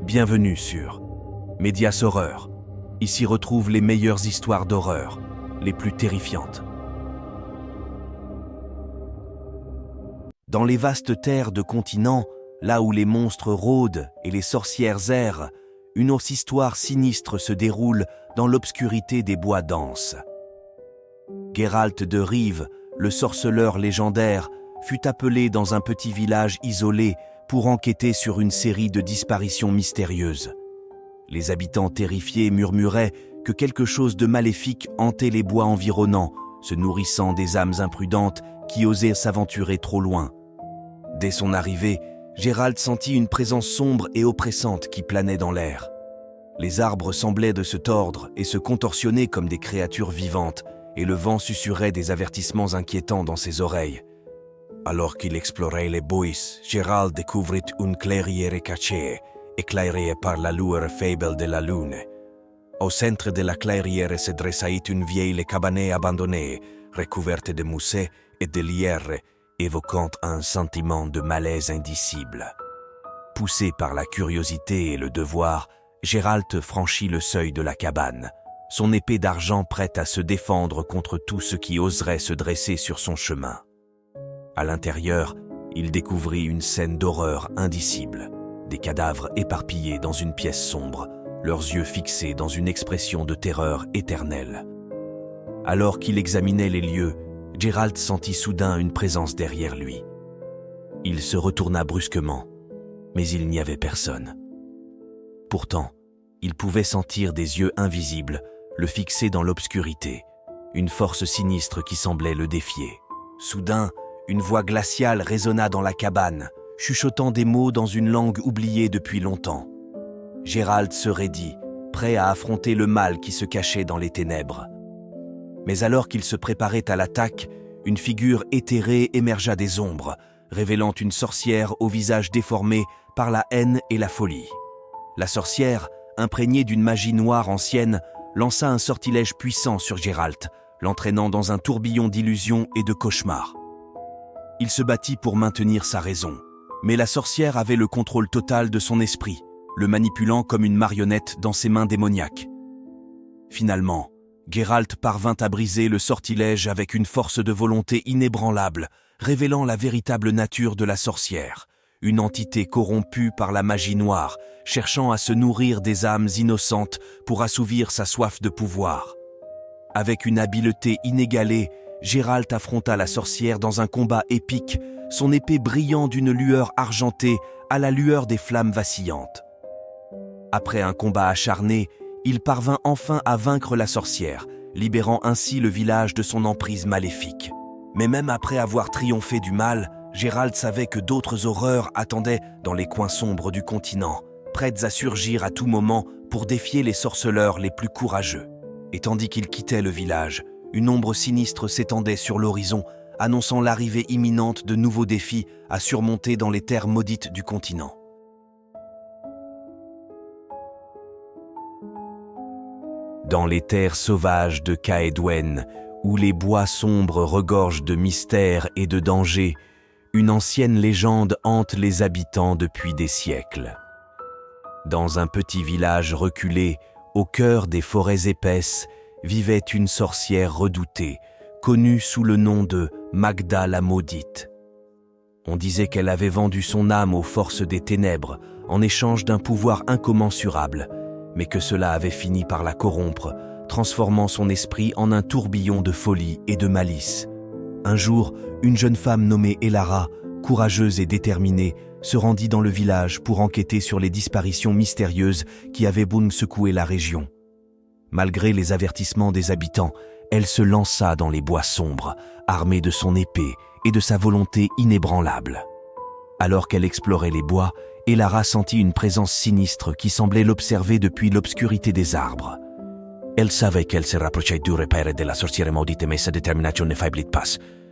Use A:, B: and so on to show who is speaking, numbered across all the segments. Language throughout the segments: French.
A: Bienvenue sur Médias Horreur. Ici retrouvent les meilleures histoires d'horreur, les plus terrifiantes. Dans les vastes terres de continents, là où les monstres rôdent et les sorcières errent, une autre histoire sinistre se déroule dans l'obscurité des bois denses. Geralt de Rive, le sorceleur légendaire, fut appelé dans un petit village isolé pour enquêter sur une série de disparitions mystérieuses. Les habitants terrifiés murmuraient que quelque chose de maléfique hantait les bois environnants, se nourrissant des âmes imprudentes qui osaient s'aventurer trop loin. Dès son arrivée, Geralt sentit une présence sombre et oppressante qui planait dans l'air. Les arbres semblaient de se tordre et se contorsionner comme des créatures vivantes, et le vent susurrait des avertissements inquiétants dans ses oreilles. Alors qu'il explorait les bois, Geralt découvrit une clairière cachée, éclairée par la lueur faible de la lune. Au centre de la clairière se dressait une vieille cabane abandonnée, recouverte de mousset et de lierre, évoquant un sentiment de malaise indicible. Poussé par la curiosité et le devoir, Geralt franchit le seuil de la cabane, son épée d'argent prête à se défendre contre tout ce qui oserait se dresser sur son chemin. À l'intérieur, il découvrit une scène d'horreur indicible, des cadavres éparpillés dans une pièce sombre, leurs yeux fixés dans une expression de terreur éternelle. Alors qu'il examinait les lieux, Geralt sentit soudain une présence derrière lui. Il se retourna brusquement, mais il n'y avait personne. Pourtant, il pouvait sentir des yeux invisibles le fixer dans l'obscurité, une force sinistre qui semblait le défier. Soudain, une voix glaciale résonna dans la cabane, chuchotant des mots dans une langue oubliée depuis longtemps. Geralt se raidit, prêt à affronter le mal qui se cachait dans les ténèbres. Mais alors qu'il se préparait à l'attaque, une figure éthérée émergea des ombres, révélant une sorcière au visage déformé par la haine et la folie. La sorcière, imprégnée d'une magie noire ancienne, lança un sortilège puissant sur Geralt, l'entraînant dans un tourbillon d'illusions et de cauchemars. Il se battit pour maintenir sa raison, mais la sorcière avait le contrôle total de son esprit, le manipulant comme une marionnette dans ses mains démoniaques. Finalement, Geralt parvint à briser le sortilège avec une force de volonté inébranlable, révélant la véritable nature de la sorcière, une entité corrompue par la magie noire, cherchant à se nourrir des âmes innocentes pour assouvir sa soif de pouvoir. Avec une habileté inégalée, Geralt affronta la sorcière dans un combat épique, son épée brillant d'une lueur argentée à la lueur des flammes vacillantes. Après un combat acharné, il parvint enfin à vaincre la sorcière, libérant ainsi le village de son emprise maléfique. Mais même après avoir triomphé du mal, Geralt savait que d'autres horreurs attendaient dans les coins sombres du continent, prêtes à surgir à tout moment pour défier les sorceleurs les plus courageux. Et tandis qu'il quittait le village, une ombre sinistre s'étendait sur l'horizon, annonçant l'arrivée imminente de nouveaux défis à surmonter dans les terres maudites du continent. Dans les terres sauvages de Caedwen, où les bois sombres regorgent de mystères et de dangers, une ancienne légende hante les habitants depuis des siècles. Dans un petit village reculé, au cœur des forêts épaisses, vivait une sorcière redoutée, connue sous le nom de Magda la Maudite. On disait qu'elle avait vendu son âme aux forces des ténèbres en échange d'un pouvoir incommensurable, mais que cela avait fini par la corrompre, transformant son esprit en un tourbillon de folie et de malice. Un jour, une jeune femme nommée Elara, courageuse et déterminée, se rendit dans le village pour enquêter sur les disparitions mystérieuses qui avaient secoué la région. Malgré les avertissements des habitants, elle se lança dans les bois sombres, armée de son épée et de sa volonté inébranlable. Alors qu'elle explorait les bois, Elara sentit une présence sinistre qui semblait l'observer depuis l'obscurité des arbres. Elle savait qu'elle se rapprochait du repère de la sorcière maudite, mais sa détermination ne faiblit pas.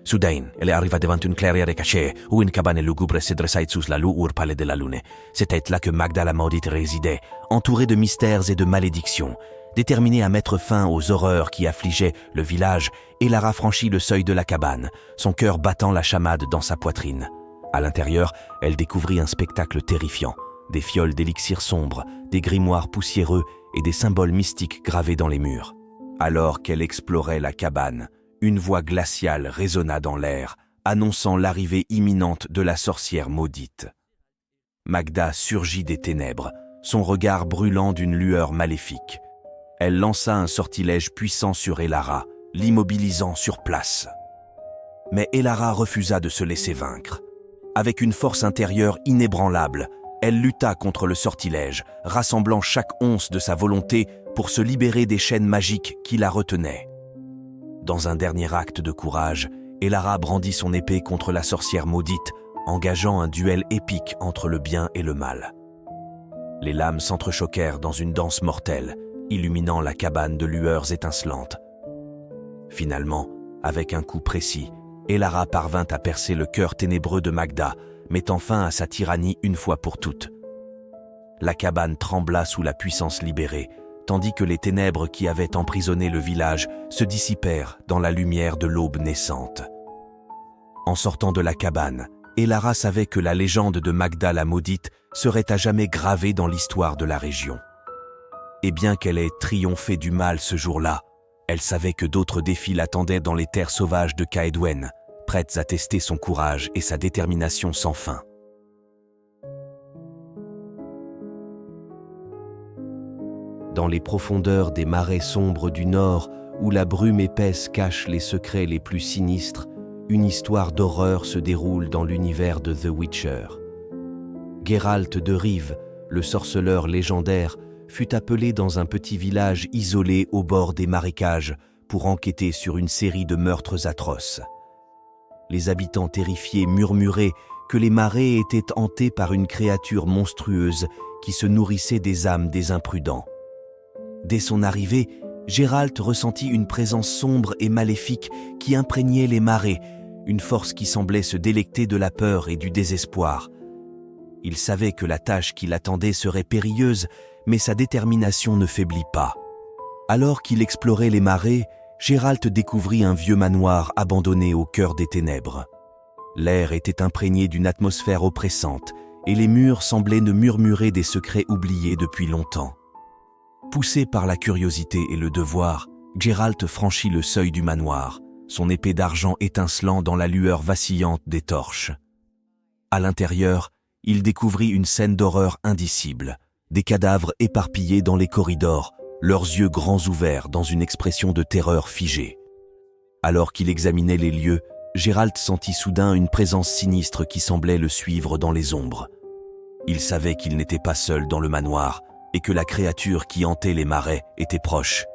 A: Soudain, elle arriva devant une clairière cachée où une cabane lugubre se dressait sous la lueur pâle de la lune. C'était là que Magda la Maudite résidait, entourée de mystères et de malédictions. Déterminée à mettre fin aux horreurs qui affligeaient le village, Elara franchit le seuil de la cabane, son cœur battant la chamade dans sa poitrine. À l'intérieur, elle découvrit un spectacle terrifiant. des fioles d'élixir sombre, des grimoires poussiéreux et des symboles mystiques gravés dans les murs. Alors qu'elle explorait la cabane, une voix glaciale résonna dans l'air, annonçant l'arrivée imminente de la sorcière maudite. Magda surgit des ténèbres, son regard brûlant d'une lueur maléfique. Elle lança un sortilège puissant sur Elara, l'immobilisant sur place. Mais Elara refusa de se laisser vaincre. Avec une force intérieure inébranlable, elle lutta contre le sortilège, rassemblant chaque once de sa volonté pour se libérer des chaînes magiques qui la retenaient. Dans un dernier acte de courage, Elara brandit son épée contre la sorcière maudite, engageant un duel épique entre le bien et le mal. Les lames s'entrechoquèrent dans une danse mortelle, illuminant la cabane de lueurs étincelantes. Finalement, avec un coup précis, Elara parvint à percer le cœur ténébreux de Magda, mettant fin à sa tyrannie une fois pour toutes. La cabane trembla sous la puissance libérée, tandis que les ténèbres qui avaient emprisonné le village se dissipèrent dans la lumière de l'aube naissante. En sortant de la cabane, Elara savait que la légende de Magda la maudite serait à jamais gravée dans l'histoire de la région. Et bien qu'elle ait triomphé du mal ce jour-là, elle savait que d'autres défis l'attendaient dans les terres sauvages de Kaedwen, prêtes à tester son courage et sa détermination sans fin. Dans les profondeurs des marais sombres du nord, où la brume épaisse cache les secrets les plus sinistres, une histoire d'horreur se déroule dans l'univers de The Witcher. Geralt de Rive, le sorceleur légendaire, fut appelé dans un petit village isolé au bord des marécages pour enquêter sur une série de meurtres atroces. Les habitants terrifiés murmuraient que les marais étaient hantés par une créature monstrueuse qui se nourrissait des âmes des imprudents. Dès son arrivée, Geralt ressentit une présence sombre et maléfique qui imprégnait les marais, une force qui semblait se délecter de la peur et du désespoir. Il savait que la tâche qui l'attendait serait périlleuse, mais sa détermination ne faiblit pas. Alors qu'il explorait les marais, Geralt découvrit un vieux manoir abandonné au cœur des ténèbres. L'air était imprégné d'une atmosphère oppressante, et les murs semblaient ne murmurer des secrets oubliés depuis longtemps. Poussé par la curiosité et le devoir, Geralt franchit le seuil du manoir, son épée d'argent étincelant dans la lueur vacillante des torches. À l'intérieur, il découvrit une scène d'horreur indicible, des cadavres éparpillés dans les corridors, leurs yeux grands ouverts dans une expression de terreur figée. Alors qu'il examinait les lieux, Geralt sentit soudain une présence sinistre qui semblait le suivre dans les ombres. Il savait qu'il n'était pas seul dans le manoir et que la créature qui hantait les marais était proche.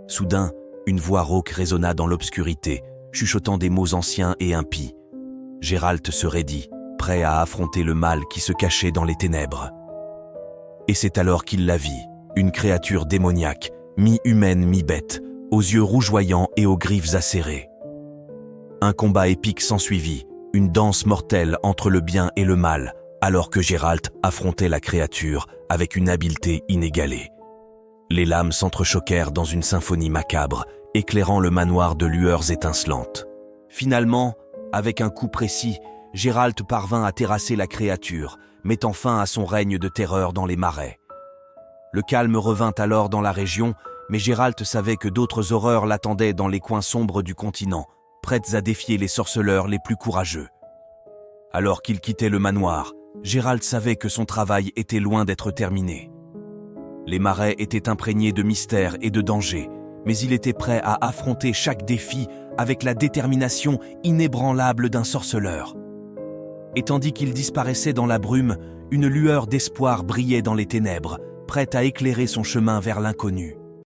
A: Soudain, une voix rauque résonna dans l'obscurité, chuchotant des mots anciens et impies. Geralt se raidit, prêt à affronter le mal qui se cachait dans les ténèbres. Et c'est alors qu'il la vit, une créature démoniaque, mi-humaine, mi-bête, aux yeux rougeoyants et aux griffes acérées. Un combat épique s'ensuivit, une danse mortelle entre le bien et le mal, alors que Geralt affrontait la créature avec une habileté inégalée. Les lames s'entrechoquèrent dans une symphonie macabre, éclairant le manoir de lueurs étincelantes. Finalement, avec un coup précis, Geralt parvint à terrasser la créature, mettant fin à son règne de terreur dans les marais. Le calme revint alors dans la région, mais Geralt savait que d'autres horreurs l'attendaient dans les coins sombres du continent, prêtes à défier les sorceleurs les plus courageux. Alors qu'il quittait le manoir, Geralt savait que son travail était loin d'être terminé. Les marais étaient imprégnés de mystères et de dangers, mais il était prêt à affronter chaque défi avec la détermination inébranlable d'un sorceleur. Et tandis qu'il disparaissait dans la brume, une lueur d'espoir brillait dans les ténèbres, prête à éclairer son chemin vers l'inconnu.